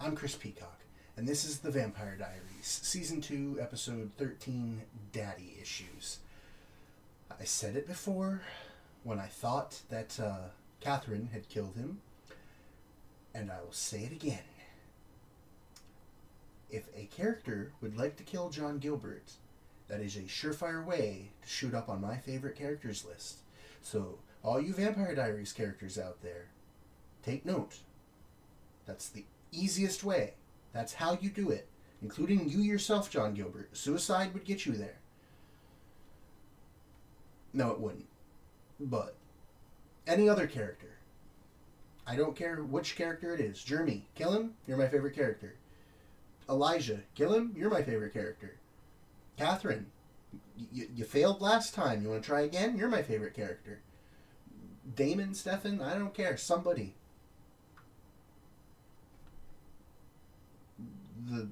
I'm Chris Peacock, and this is The Vampire Diaries, Season 2, Episode 13, Daddy Issues. I said it before, when I thought that Catherine had killed him, and I will say it again. If a character would like to kill John Gilbert, that is a surefire way to shoot up on my favorite characters list. So, all you Vampire Diaries characters out there, take note. That's the easiest way. That's how you do it. Including you yourself, John Gilbert. Suicide would get you there. No, it wouldn't. But any other character. I don't care which character it is. Jeremy, kill him. You're my favorite character. Elijah, kill him. You're my favorite character. Catherine, you failed last time. You want to try again? You're my favorite character. Damon, Stefan, I don't care. Somebody. The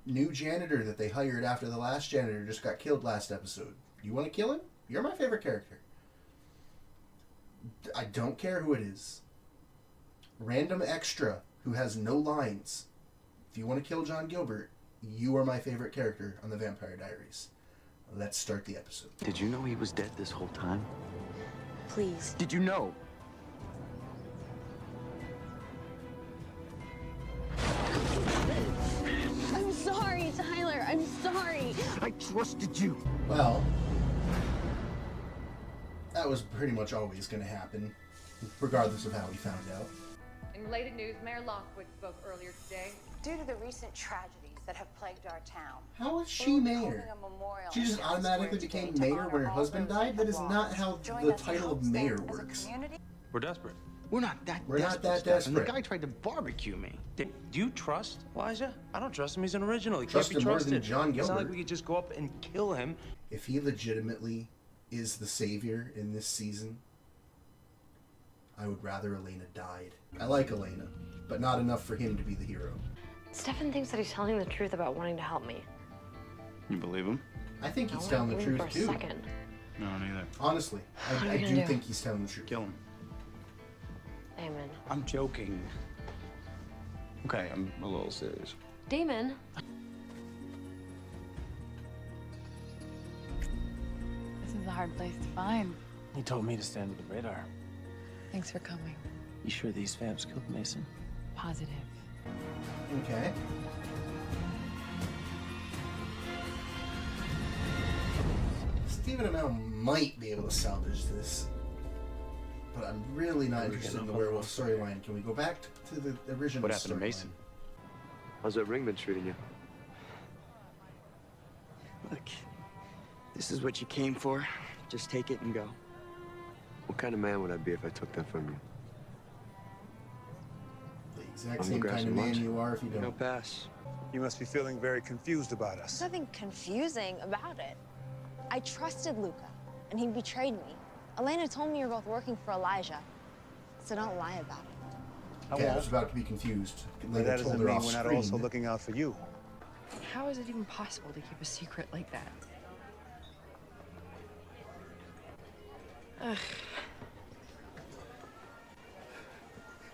new janitor that they hired after the last janitor just got killed last episode. You want to kill him? You're my favorite character. I don't care who it is. Random extra who has no lines. If you want to kill John Gilbert, you are my favorite character on the Vampire Diaries. Let's start the episode. Did you know he was dead this whole time? Please. Did you know? I'm sorry, Tyler. I'm sorry. I trusted you. Well, that was pretty much always going to happen, regardless of how we found out. In related news, Mayor Lockwood spoke earlier today. Due to the recent tragedies that have plagued our town, How is she mayor? She just automatically became mayor when her husband died? That is not how the title of mayor works. We're desperate. We're not that We're not that Stefan. desperate. The guy tried to barbecue me. Do you trust Elijah? I don't trust him. He's an original. He Trust can't be him more trusted. than John It's not Gilbert. like we could just go up and kill him. If he legitimately is the savior in this season, I would rather Elena died. I like Elena, but not enough for him to be the hero. Stefan thinks that he's telling the truth about wanting to help me. You believe him? I think I he's won't telling the believe truth for a too. second. No, neither. Honestly, What are I you do gonna do? think he's telling the truth. Kill him. Damon. I'm joking. Okay, I'm a little serious. Damon? This is a hard place to find. He told me to stand with the radar. Thanks for coming. You sure these vamps killed Mason? Positive. Okay. Stephen Amell might be able to salvage this, but I'm really not interested in the werewolf storyline. Can we go back to the original What happened to storyline? Mason? How's that ring been treating you? Look, this is what you came for. Just take it and go. What kind of man would I be if I took that from you? The exact I'm same kind of aggressive man much? you are if you No don't. pass. You must be feeling very confused about There's us. nothing confusing about it. I trusted Luca, and he betrayed me. Elena told me you're both working for Elijah, so don't lie about it. Okay, I was about to be confused. But Later that told doesn't her mean off we're not screen. also looking out for you. How is it even possible to keep a secret like that? Ugh.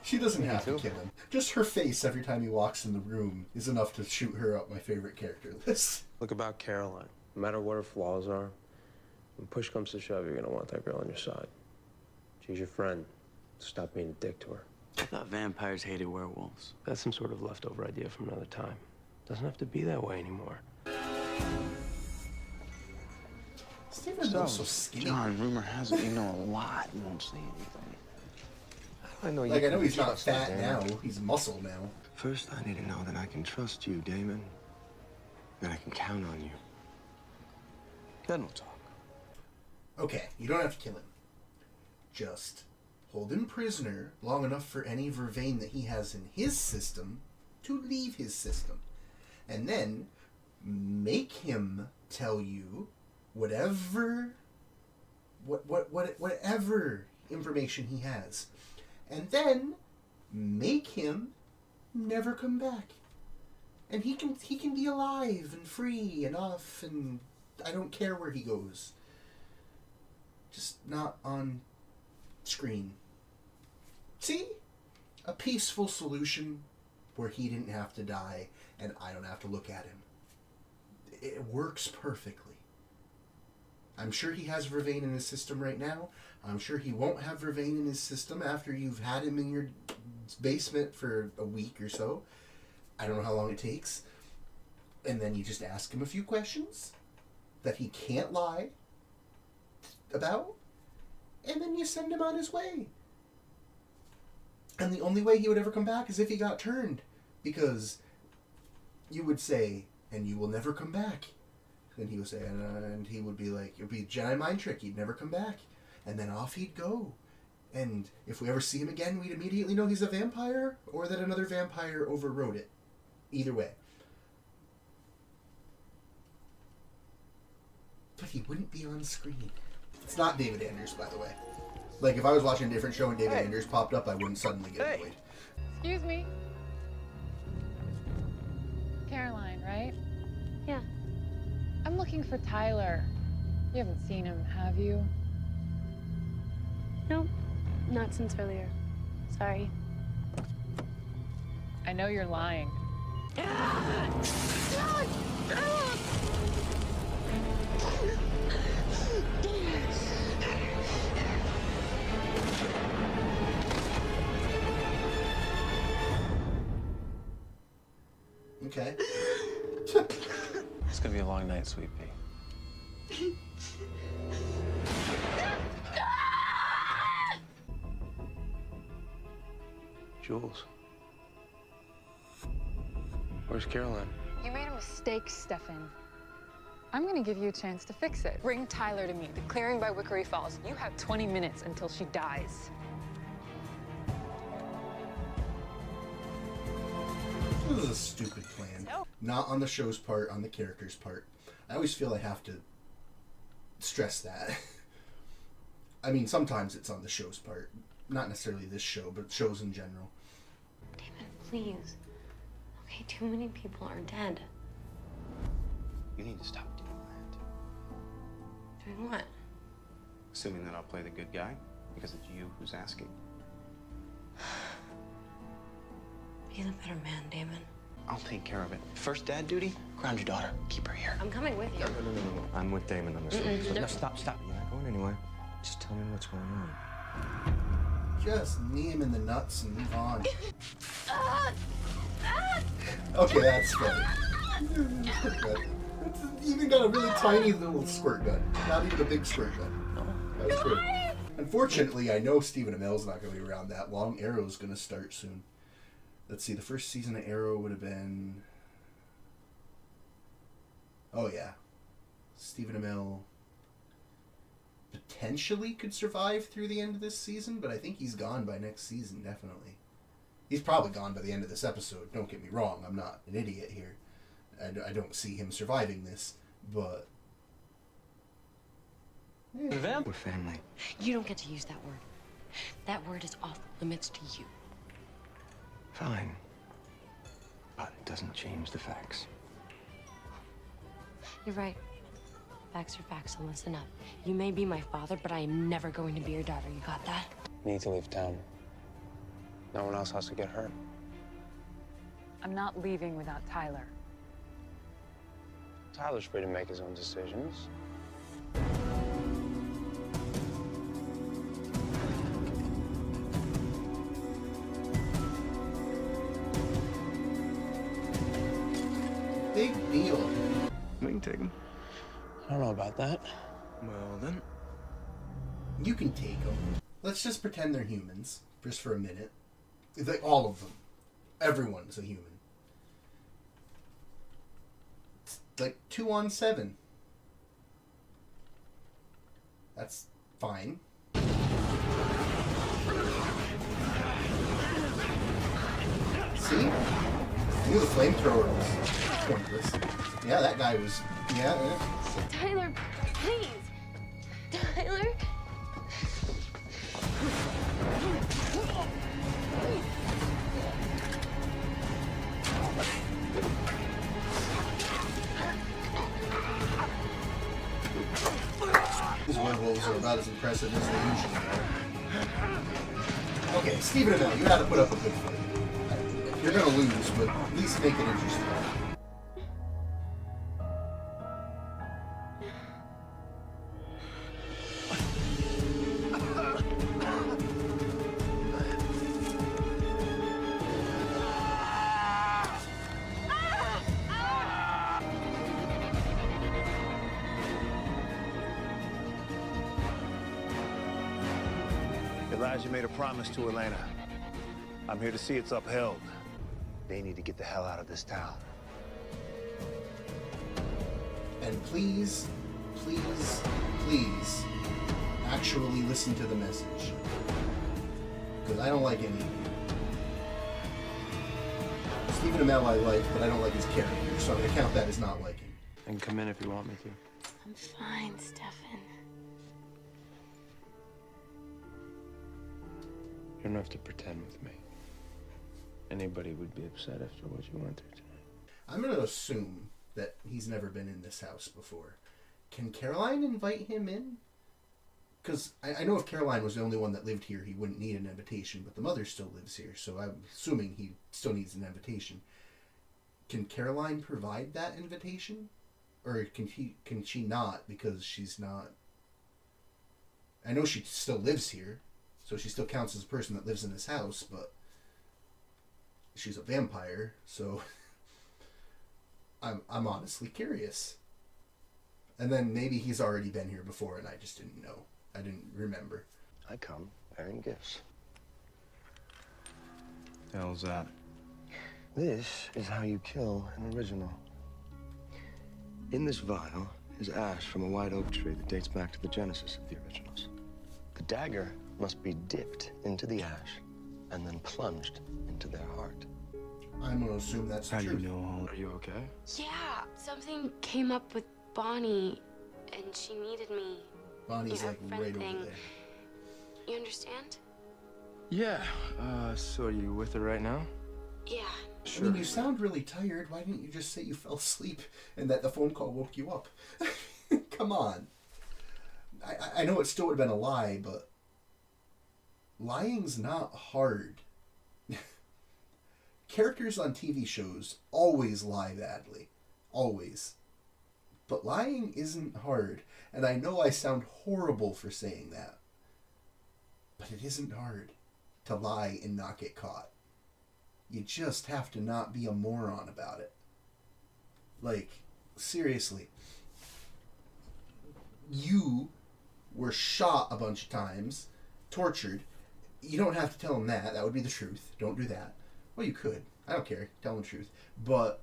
She doesn't have to kill him. Just her face every time he walks in the room is enough to shoot her up my favorite character list. Look about Caroline. No matter what her flaws are, when push comes to shove, you're gonna want that girl on your side. She's your friend. Stop being a dick to her. I thought vampires hated werewolves. That's some sort of leftover idea from another time. Doesn't have to be that way anymore. Stephen Amell's so skinny. John, rumor has it you know a lot and won't say anything. I know you. Like, I know can he's not trust that, fat Damon. now. He's muscle now. First, I need to know that I can trust you, Damon. That I can count on you. Then we'll talk. Okay, you don't have to kill him. Just hold him prisoner long enough for any vervain that he has in his system to leave his system. And then make him tell you whatever information he has. And then make him never come back. And he can be alive and free and off, and I don't care where he goes. Just not on screen. See? A peaceful solution where he didn't have to die and I don't have to look at him. It works perfectly. I'm sure he has Vervain in his system right now. I'm sure he won't have Vervain in his system after you've had him in your basement for a week or so. I don't know how long it takes. And then you just ask him a few questions that he can't lie about, and then you send him on his way. And the only way he would ever come back is if he got turned, because you would say, and you will never come back. And he would say, and he would be like, it would be a Jedi mind trick, he'd never come back. And then off he'd go. And if we ever see him again, we'd immediately know he's a vampire, or that another vampire overrode it. Either way. But he wouldn't be on screen. It's not David Anders, by the way. Like, if I was watching a different show and David Anders popped up, I wouldn't suddenly get annoyed. Excuse me. Caroline, right? Yeah. I'm looking for Tyler. You haven't seen him, have you? Nope. Not since earlier. Sorry. I know you're lying. Okay. It's gonna be a long night, sweet pea. Jules. Where's Caroline? You made a mistake, Stefan. I'm gonna give you a chance to fix it. Bring Tyler to me, the clearing by Wickery Falls. You have 20 minutes until she dies. This is a stupid plan. Not on the show's part, on the character's part. I always feel I have to stress that. I mean, sometimes it's on the show's part. Not necessarily this show, but shows in general. David, please. Okay, too many people are dead. You need to stop doing that. Doing what? Assuming that I'll play the good guy, because it's you who's asking. Be the better man, Damon. I'll take care of it. First dad duty, ground your daughter. Keep her here. I'm coming with you. No. I'm with Damon on this one. So no. no, stop. You're not going anywhere. Just tell me what's going on. Just knee him in the nuts and move on. Okay, that's funny. Squirt gun. It's even got a really tiny little squirt gun. Not even a big squirt gun. That's good. Unfortunately, I know Stephen Amell's not going to be around that long. Arrow's going to start soon. Let's see, the first season of Arrow would have been... Oh, yeah. Stephen Amell potentially could survive through the end of this season, but I think he's gone by next season, definitely. He's probably gone by the end of this episode. Don't get me wrong, I'm not an idiot here. I don't see him surviving this, but... Yeah. We're family. You don't get to use that word. That word is off limits to you. Fine. But it doesn't change the facts. You're right. Facts are facts, so listen up. You may be my father, but I am never going to be your daughter. You got that? You need to leave town. No one else has to get hurt. I'm not leaving without Tyler. Tyler's free to make his own decisions. Big deal. We can take him. I don't know about that. Well, then. You can take them. Let's just pretend they're humans, just for a minute. All of them. Everyone's a human. It's like 2 on 7. That's fine. See? I knew the flamethrower was pointless. Yeah, that guy was... Yeah. Tyler, please. Tyler. These werewolves are about as impressive as they usually are. Okay, Stephen Amell, you had to put up a good fight. They're gonna lose, but at least make it interesting. Elijah made a promise to Elena. I'm here to see it's upheld. They need to get the hell out of this town. And please, please, please, actually listen to the message. Because I don't like any of you. Stephen Amell I like, but I don't like his character, so I'm going to count that as not liking. I can come in if you want me to. I'm fine, Stefan. You don't have to pretend with me. Anybody would be upset after what you went through tonight. I'm going to assume that he's never been in this house before. Can Caroline invite him in? Because I know if Caroline was the only one that lived here, he wouldn't need an invitation, but the mother still lives here, so I'm assuming he still needs an invitation. Can Caroline provide that invitation? Or can she not, because she's not... I know she still lives here, so she still counts as a person that lives in this house, but she's a vampire, so I'm honestly curious. And then maybe he's already been here before and I just didn't know. I didn't remember. I come bearing gifts. The hell's that? This is how you kill an original. In this vial is ash from a white oak tree that dates back to the genesis of the originals. The dagger must be dipped into the ash and then plunged into their heart. I'm going to assume that's How the do truth. you know? Are you okay? Yeah, something came up with Bonnie, and she needed me. Bonnie's Yeah, like friend right thing. over there. You understand? Yeah. So are you with her right now? Yeah. I mean, you sound really tired. Why didn't you just say you fell asleep and that the phone call woke you up? Come on. I know it still would have been a lie, but lying's not hard. Characters on TV shows always lie badly. Always. But lying isn't hard. And I know I sound horrible for saying that. But it isn't hard to lie and not get caught. You just have to not be a moron about it. Like, seriously. You were shot a bunch of times, tortured. You don't have to tell them that. That would be the truth. Don't do that. Well, you could. I don't care. Tell them the truth. But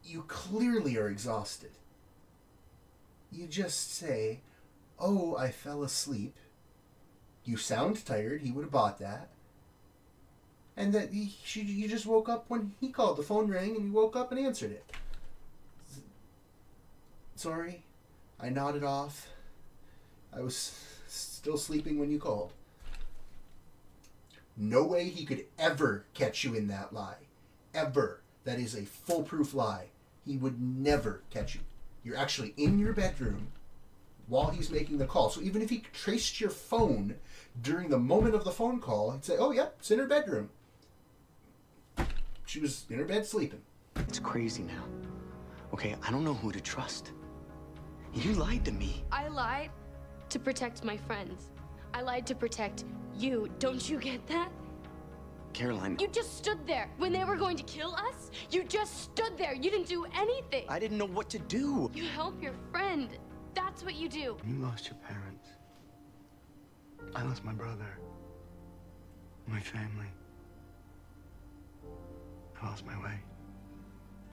you clearly are exhausted. You just say, oh, I fell asleep. You sound tired. He would have bought that. And that you just woke up when he called. The phone rang and you woke up and answered it. Sorry. I nodded off. I was still sleeping when you called. No way he could ever catch you in that lie. Ever. That is a foolproof lie. He would never catch you. You're actually in your bedroom while he's making the call. So even if he traced your phone during the moment of the phone call, he'd say, oh, yep, it's in her bedroom. She was in her bed sleeping. It's crazy now. Okay, I don't know who to trust. You lied to me. I lied to protect my friends. I lied to protect you. Don't you get that? Caroline, You just stood there when they were going to kill us. You just stood there. You didn't do anything. I didn't know what to do. You help your friend. That's what you do. You lost your parents. I lost my brother. My family. I lost my way.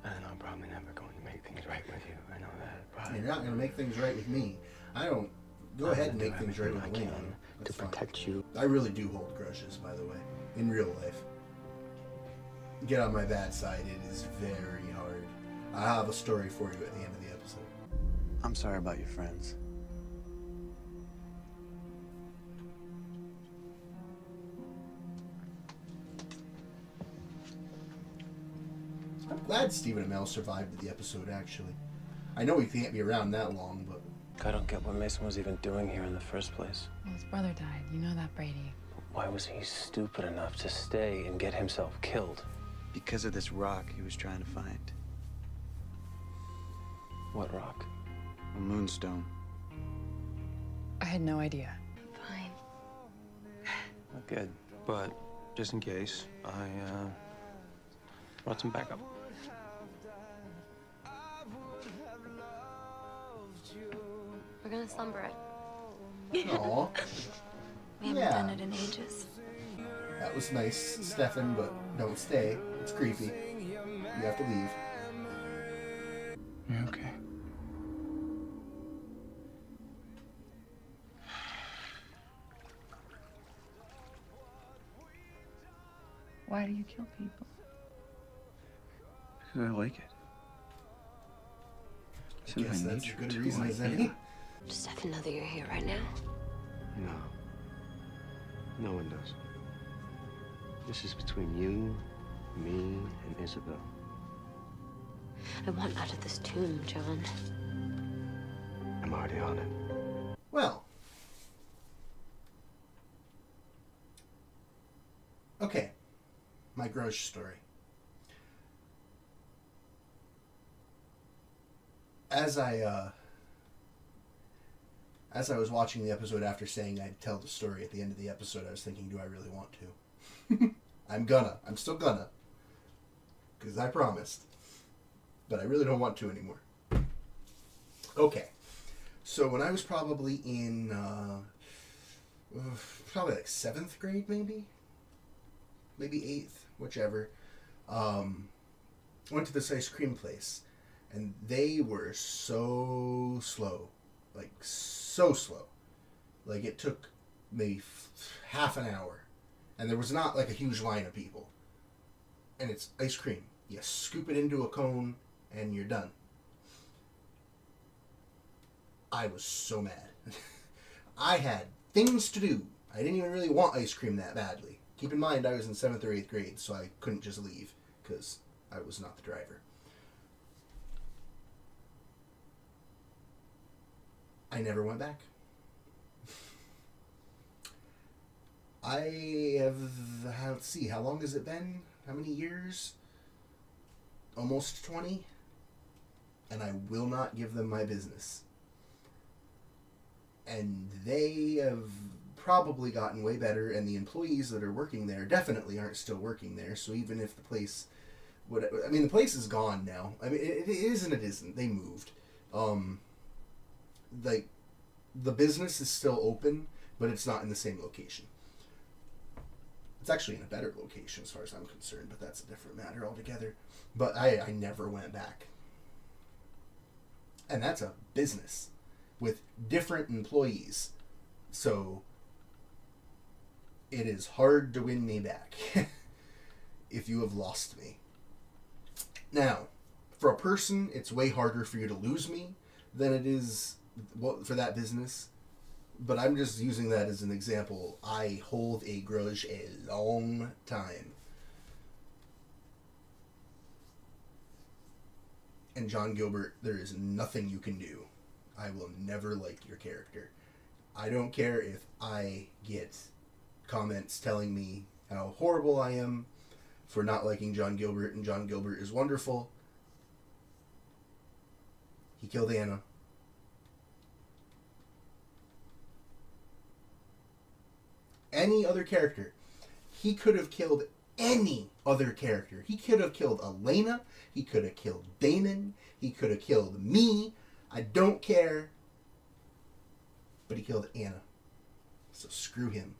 And I'm probably never going to make things right with you. I know that. But You're not going to make things right with me. I don't... Go ahead and make things right with Elena. to protect you. I really do hold grudges, by the way. In real life. Get on my bad side. It is very hard. I have a story for you at the end of the episode. I'm sorry about your friends. I'm glad Stephen Amell survived the episode, actually. I know he can't be around that long, but... I don't get what Mason was even doing here in the first place. Well, his brother died. You know that, Brady. Why was he stupid enough to stay and get himself killed? Because of this rock he was trying to find. What rock? A moonstone. I had no idea. Fine. Not good. But just in case, I brought some backup. We're gonna slumber it. Aw. We haven't done it in ages. That was nice, Stefan, but don't stay. It's creepy. You have to leave. You're okay. Why do you kill people? Because I like it. I guess that's a good reason as any. Does Stefan know that you're here right now? No. No one does. This is between you, me, and Isabel. I want out of this tomb, John. I'm already on it. Well. Okay. My grudge story. As I was watching the episode after saying I'd tell the story at the end of the episode, I was thinking, do I really want to? I'm still gonna. Because I promised. But I really don't want to anymore. Okay. So when I was probably in, probably like 7th grade maybe? Maybe 8th, whichever. Went to this ice cream place. And they were so slow. Like, so slow. Like, it took maybe half an hour. And there was not, like, a huge line of people. And it's ice cream. You scoop it into a cone, and you're done. I was so mad. I had things to do. I didn't even really want ice cream that badly. Keep in mind, I was in 7th or 8th grade, so I couldn't just leave, because I was not the driver. I never went back. Let's see, how long has it been? How many years? Almost 20? And I will not give them my business. And they have probably gotten way better, and the employees that are working there definitely aren't still working there, so even if the place... the place is gone now. I mean, it is and it isn't. They moved. Like, the business is still open, but it's not in the same location. It's actually in a better location as far as I'm concerned, but that's a different matter altogether. But I never went back. And that's a business with different employees. So it is hard to win me back if you have lost me. Now, for a person, it's way harder for you to lose me than it is for that business. But I'm just using that as an example. I hold a grudge a long time. And John Gilbert, there is nothing you can do. I will never like your character. I don't care if I get comments telling me how horrible I am for not liking John Gilbert, and John Gilbert is wonderful. He killed Anna. Any other character. He could have killed any other character. He could have killed Elena. He could have killed Damon. He could have killed me. I don't care. But he killed Anna. So screw him.